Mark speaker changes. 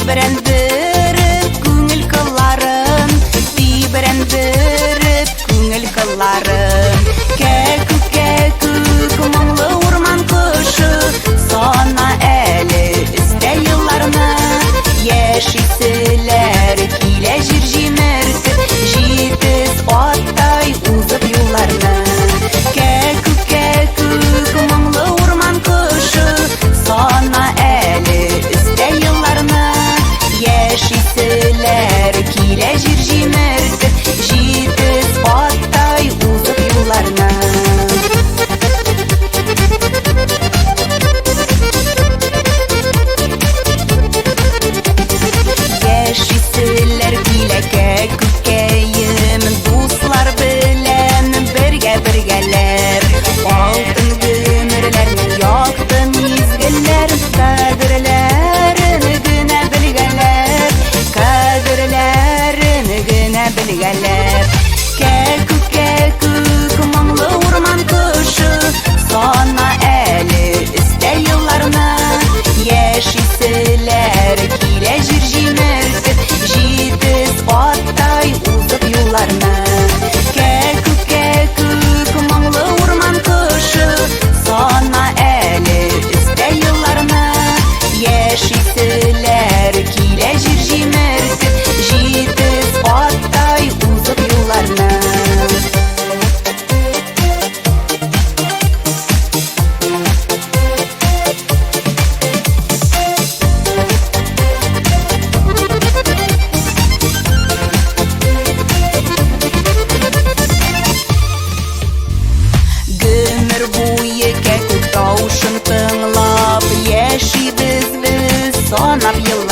Speaker 1: Тибрендіріп көңіл кылларын, тибрендіріп көңіл кылларын. Кәку мұңлы урман құшы, сана әлі істе йылларны. Яшисілер килә жир җимертіп, җитез аттай узып юлларны. Кәку мұңлы урман құшы, сана әлі істе йылларны. Яшисілер килә жир җимертіп, җитез аттай узып юлларны. Яшисілер киләккә күккәем, дуслар белән бергә-бергәләп. Алтын гомерләрнең якты мизгелләр, кадерләрен генә белгәләр, кадерләрен генә белгәләр. Кәку моңлы урман кошы, сана әле истә йылларны. Яшисілер килә жир җимертеп, җитез аттай узып юлларны. Кәку моңлы урман кошы, сана әле истә йылларны. Яшисілер килә жир җимертеп, җитез аттай узып юлларны. Гомер буе кәку тавышын тыңлап, яшибез без санап елларны.